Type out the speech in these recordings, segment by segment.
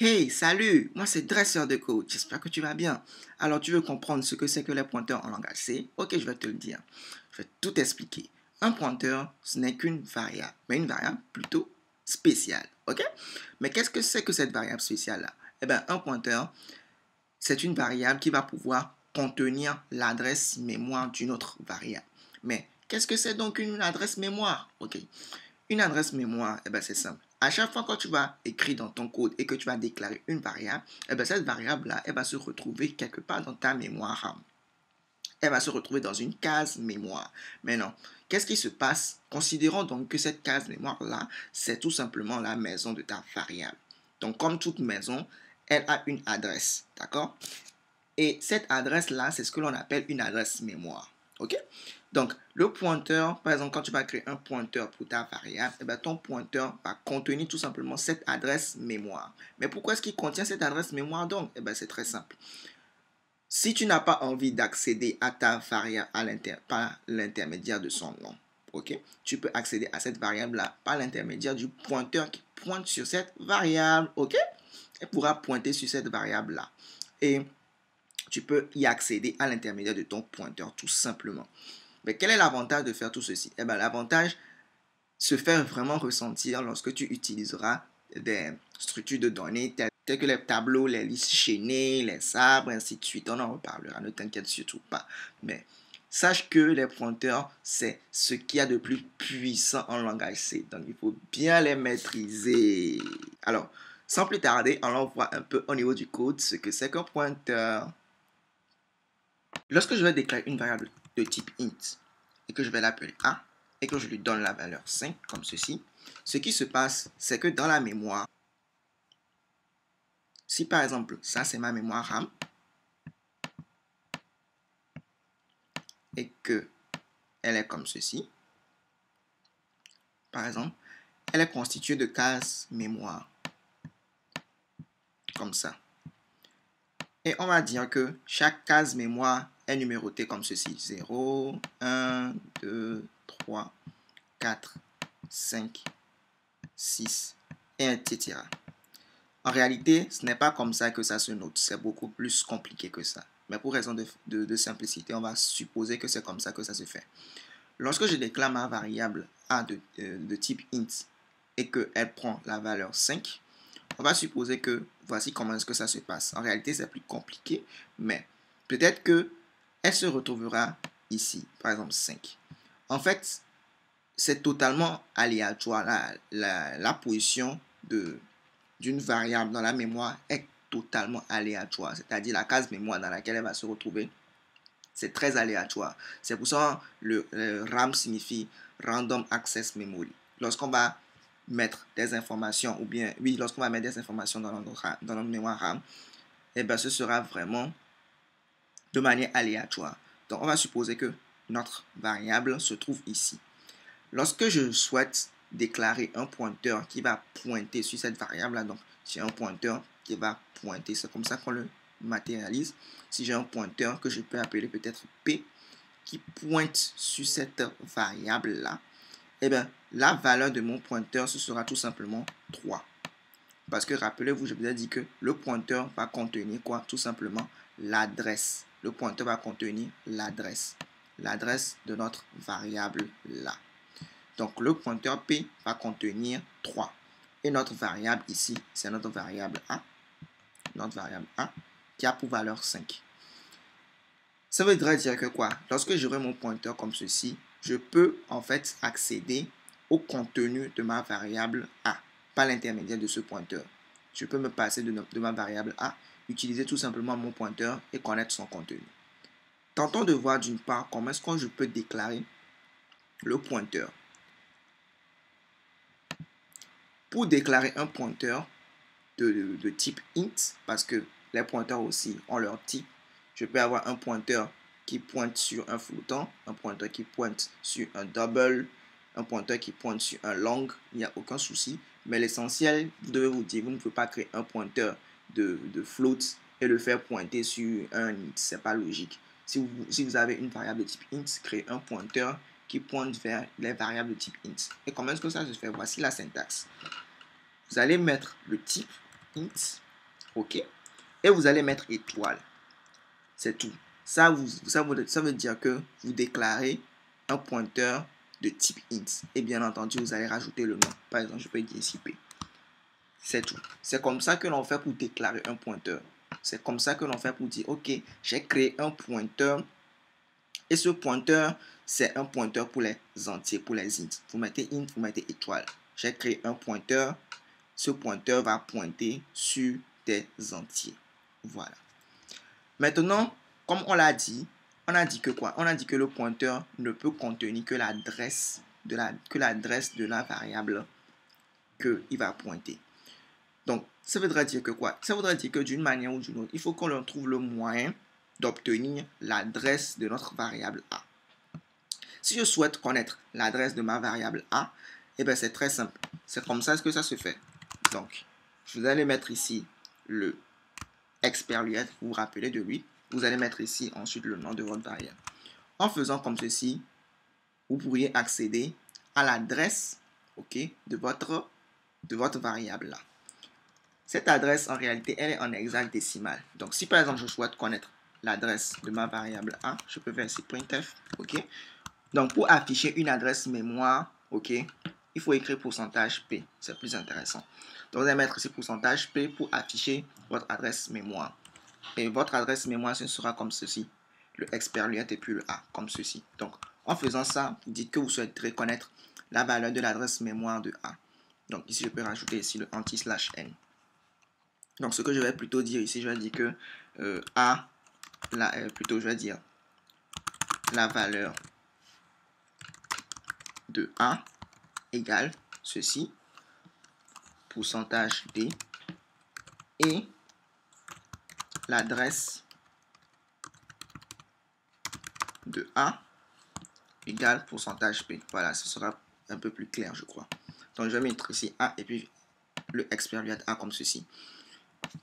Hey, salut, moi c'est Dresseur de code, j'espère que tu vas bien. Alors tu veux comprendre ce que c'est que les pointeurs en langage C? Ok, je vais te le dire. Je vais tout expliquer. Un pointeur, ce n'est qu'une variable, mais une variable plutôt spéciale, ok? Mais qu'est-ce que c'est que cette variable spéciale-là? Eh bien, un pointeur, c'est une variable qui va pouvoir contenir l'adresse mémoire d'une autre variable. Mais qu'est-ce que c'est donc une adresse mémoire? Ok. Une adresse mémoire, eh ben, c'est simple. À chaque fois que tu vas écrire dans ton code et que tu vas déclarer une variable, eh ben, cette variable-là, elle va se retrouver quelque part dans ta mémoire RAM. Elle va se retrouver dans une case mémoire. Maintenant, qu'est-ce qui se passe? Considérons donc que cette case mémoire-là, c'est tout simplement la maison de ta variable. Donc, comme toute maison, elle a une adresse, d'accord? Et cette adresse-là, c'est ce que l'on appelle une adresse mémoire. OK? Donc, le pointeur, par exemple, quand tu vas créer un pointeur pour ta variable, eh bien, ton pointeur va contenir tout simplement cette adresse mémoire. Mais pourquoi est-ce qu'il contient cette adresse mémoire donc? Eh bien, c'est très simple. Si tu n'as pas envie d'accéder à ta variable par l'intermédiaire de son nom, ok, tu peux accéder à cette variable-là par l'intermédiaire du pointeur qui pointe sur cette variable, ok? Elle pourra pointer sur cette variable-là. Et tu peux y accéder à l'intermédiaire de ton pointeur, tout simplement. Mais quel est l'avantage de faire tout ceci? Eh bien, l'avantage se fait vraiment ressentir lorsque tu utiliseras des structures de données telles que les tableaux, les listes chaînées, les arbres, ainsi de suite. On en reparlera, ne t'inquiète surtout pas. Mais sache que les pointeurs, c'est ce qu'il y a de plus puissant en langage C. Donc, il faut bien les maîtriser. Alors, sans plus tarder, on voit un peu au niveau du code ce que c'est qu'un pointeur. Lorsque je vais déclarer une variable de type int et que je vais l'appeler a et que je lui donne la valeur 5 comme ceci, ce qui se passe, c'est que dans la mémoire, si par exemple, ça c'est ma mémoire RAM et que elle est comme ceci, par exemple, elle est constituée de cases mémoire, comme ça. Et on va dire que chaque case mémoire est numérotée comme ceci. 0, 1, 2, 3, 4, 5, 6, et etc. En réalité, ce n'est pas comme ça que ça se note. C'est beaucoup plus compliqué que ça. Mais pour raison de simplicité, on va supposer que c'est comme ça que ça se fait. Lorsque je déclare ma variable a de type int et qu'elle prend la valeur 5, on va supposer que voici comment est-ce que ça se passe. En réalité, c'est plus compliqué, mais peut-être qu'elle se retrouvera ici, par exemple 5. En fait, c'est totalement aléatoire. La position d'une variable dans la mémoire est totalement aléatoire. C'est-à-dire la case mémoire dans laquelle elle va se retrouver, c'est très aléatoire. C'est pour ça que le RAM signifie Random Access Memory. Lorsqu'on va mettre des informations, ou bien, oui, lorsqu'on va mettre des informations dans notre mémoire RAM, eh bien, ce sera vraiment de manière aléatoire. Donc, on va supposer que notre variable se trouve ici. Lorsque je souhaite déclarer un pointeur qui va pointer sur cette variable-là, donc j'ai un pointeur qui va pointer, c'est comme ça qu'on le matérialise. Si j'ai un pointeur que je peux appeler peut-être P, qui pointe sur cette variable-là, eh bien, la valeur de mon pointeur, ce sera tout simplement 3. Parce que rappelez-vous, je vous ai dit que le pointeur va contenir quoi? Tout simplement l'adresse. Le pointeur va contenir l'adresse. L'adresse de notre variable là. Donc, le pointeur P va contenir 3. Et notre variable ici, c'est notre variable A. Notre variable A qui a pour valeur 5. Ça voudrait dire que quoi? Lorsque j'aurai mon pointeur comme ceci, je peux en fait accéder au contenu de ma variable A par l'intermédiaire de ce pointeur. Je peux me passer de ma variable A, utiliser tout simplement mon pointeur et connaître son contenu. Tentons de voir d'une part comment est-ce que je peux déclarer le pointeur. Pour déclarer un pointeur de type int, parce que les pointeurs aussi ont leur type, je peux avoir un pointeur qui pointe sur un floatant, un pointeur qui pointe sur un double, un pointeur qui pointe sur un long, il n'y a aucun souci. Mais l'essentiel, vous devez vous dire, vous ne pouvez pas créer un pointeur de float et le faire pointer sur un int, c'est pas logique. Si vous avez une variable de type int, créez un pointeur qui pointe vers les variables de type int. Et comment est-ce que ça se fait? Voici la syntaxe. Vous allez mettre le type int OK? Et vous allez mettre étoile. C'est tout. Ça veut dire que vous déclarez un pointeur de type int. Et bien entendu, vous allez rajouter le nom. Par exemple, je peux dire ici P. C'est tout. C'est comme ça que l'on fait pour déclarer un pointeur. C'est comme ça que l'on fait pour dire, OK, j'ai créé un pointeur. Et ce pointeur, c'est un pointeur pour les entiers, pour les int. Vous mettez int, vous mettez étoile. J'ai créé un pointeur. Ce pointeur va pointer sur des entiers. Voilà. Maintenant, comme on l'a dit, on a dit que quoi? On a dit que le pointeur ne peut contenir que l'adresse de la variable qu'il va pointer. Donc, ça voudrait dire que quoi? Ça voudrait dire que d'une manière ou d'une autre, il faut qu'on trouve le moyen d'obtenir l'adresse de notre variable A. Si je souhaite connaître l'adresse de ma variable A, eh bien c'est très simple. C'est comme ça que ça se fait. Donc, vous allez mettre ici le expert.luette, vous vous rappelez de lui. Vous allez mettre ici ensuite le nom de votre variable. En faisant comme ceci, vous pourriez accéder à l'adresse, OK, de votre variable là. Cette adresse, en réalité, elle est en hexadécimal. Donc, si par exemple, je souhaite connaître l'adresse de ma variable A, je peux faire ici printf, OK. Donc, pour afficher une adresse mémoire, OK, il faut écrire pourcentage P. C'est plus intéressant. Donc, vous allez mettre ici pourcentage P pour afficher votre adresse mémoire. Et votre adresse mémoire, ce sera comme ceci. Le expert.luette et puis le A, comme ceci. Donc, en faisant ça, vous dites que vous souhaiterez connaître la valeur de l'adresse mémoire de A. Donc, ici, je peux rajouter ici le anti/n. Donc, ce que je vais plutôt dire ici, je vais dire que je vais dire la valeur de A égale ceci, pourcentage D, et l'adresse de A égale pourcentage P. Voilà, ce sera un peu plus clair, je crois. Donc, je vais mettre ici A et puis le expert.luette A comme ceci.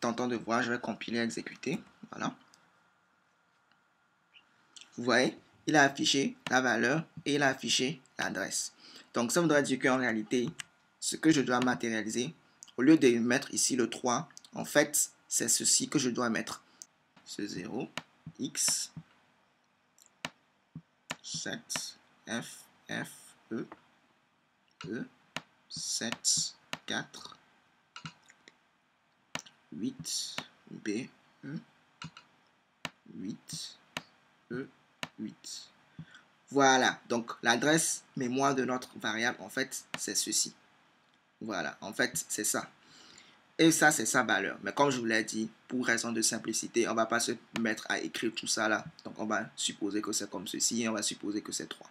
Tentant de voir, je vais compiler, exécuter. Voilà. Vous voyez, il a affiché la valeur et il a affiché l'adresse. Donc, ça voudrait dire qu'en réalité, ce que je dois matérialiser, au lieu de mettre ici le 3, en fait, c'est ceci que je dois mettre. Ce 0, x, 7, f, f, e, 7, 4, 8, b, e, 8, e, 8. Voilà, donc l'adresse mémoire de notre variable, en fait, c'est ceci. Voilà, en fait, c'est ça. Et ça, c'est sa valeur. Mais comme je vous l'ai dit, pour raison de simplicité, on ne va pas se mettre à écrire tout ça là. Donc, on va supposer que c'est comme ceci et on va supposer que c'est 3.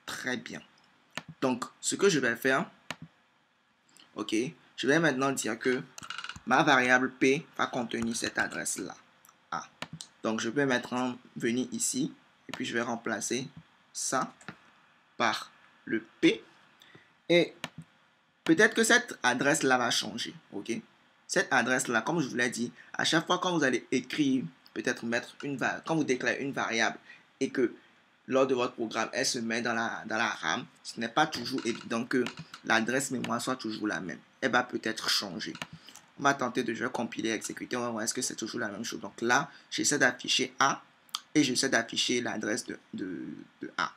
Très bien. Donc, ce que je vais faire, OK, je vais maintenant dire que ma variable P va contenir cette adresse-là. A. Donc, je peux maintenant venir ici et puis je vais remplacer ça par le P. Et peut-être que cette adresse-là va changer, OK? Cette adresse-là, comme je vous l'ai dit, à chaque fois quand vous allez écrire, peut-être mettre une variable, quand vous déclarez une variable et que lors de votre programme, elle se met dans la RAM, ce n'est pas toujours évident que l'adresse mémoire soit toujours la même. Elle va peut-être changer. On va tenter de compiler, exécuter, on va voir est-ce que c'est toujours la même chose. Donc là, j'essaie d'afficher A et j'essaie d'afficher l'adresse de A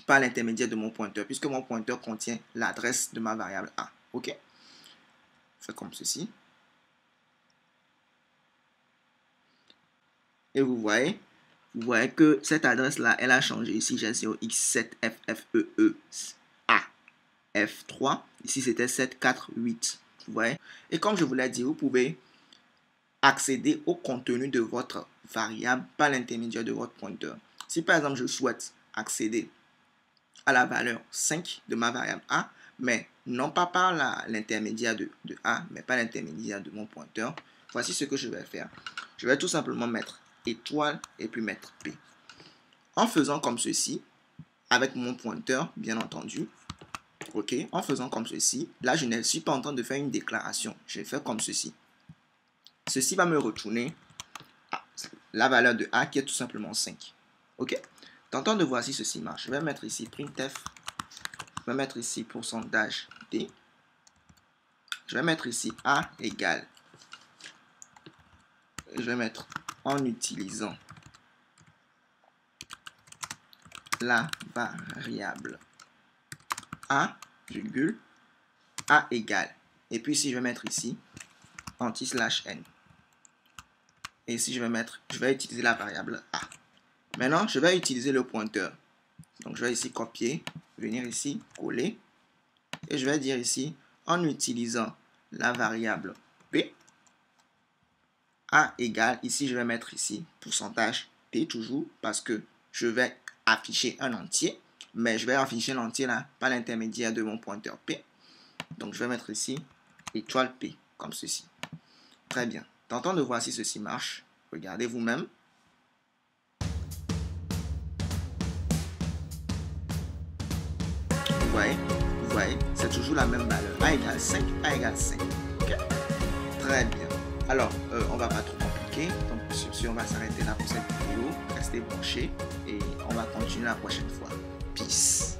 par l'intermédiaire de mon pointeur, puisque mon pointeur contient l'adresse de ma variable A. OK? Fait comme ceci. Et vous voyez que cette adresse-là, elle a changé. Ici, j'ai 0x7ffee f3. Ici, c'était 748. Vous voyez? Et comme je vous l'ai dit, vous pouvez accéder au contenu de votre variable par l'intermédiaire de votre pointeur. Si par exemple, je souhaite accéder à la valeur 5 de ma variable A, mais non pas par l'intermédiaire de A, mais par l'intermédiaire de mon pointeur, voici ce que je vais faire. Je vais tout simplement mettre étoile et puis mettre P. En faisant comme ceci, avec mon pointeur, bien entendu, OK, en faisant comme ceci, là, je ne suis pas en train de faire une déclaration. Je vais faire comme ceci. Ceci va me retourner la valeur de A qui est tout simplement 5. OK? Tentons de voir si ceci marche. Je vais mettre ici printf. Je vais mettre ici pourcentage D. Je vais mettre ici A égale je vais mettre en utilisant la variable a, virgule, a égale. Et puis si je vais mettre ici, anti/n. Et ici je vais utiliser la variable a. Maintenant, je vais utiliser le pointeur. Donc je vais ici copier, venir ici, coller. Et je vais dire ici, en utilisant la variable p, a égale, ici je vais mettre ici pourcentage p toujours, parce que je vais afficher un entier, mais je vais afficher l'entier là par l'intermédiaire de mon pointeur p. Donc je vais mettre ici étoile p, comme ceci. Très bien. Tentons de voir si ceci marche. Regardez vous-même. Vous voyez, c'est toujours la même valeur. A égale 5, A égale 5. Okay? Très bien. Alors, on va pas trop compliquer. Donc, sur ce, on va s'arrêter là pour cette vidéo. Restez branchés et on va continuer la prochaine fois. Peace.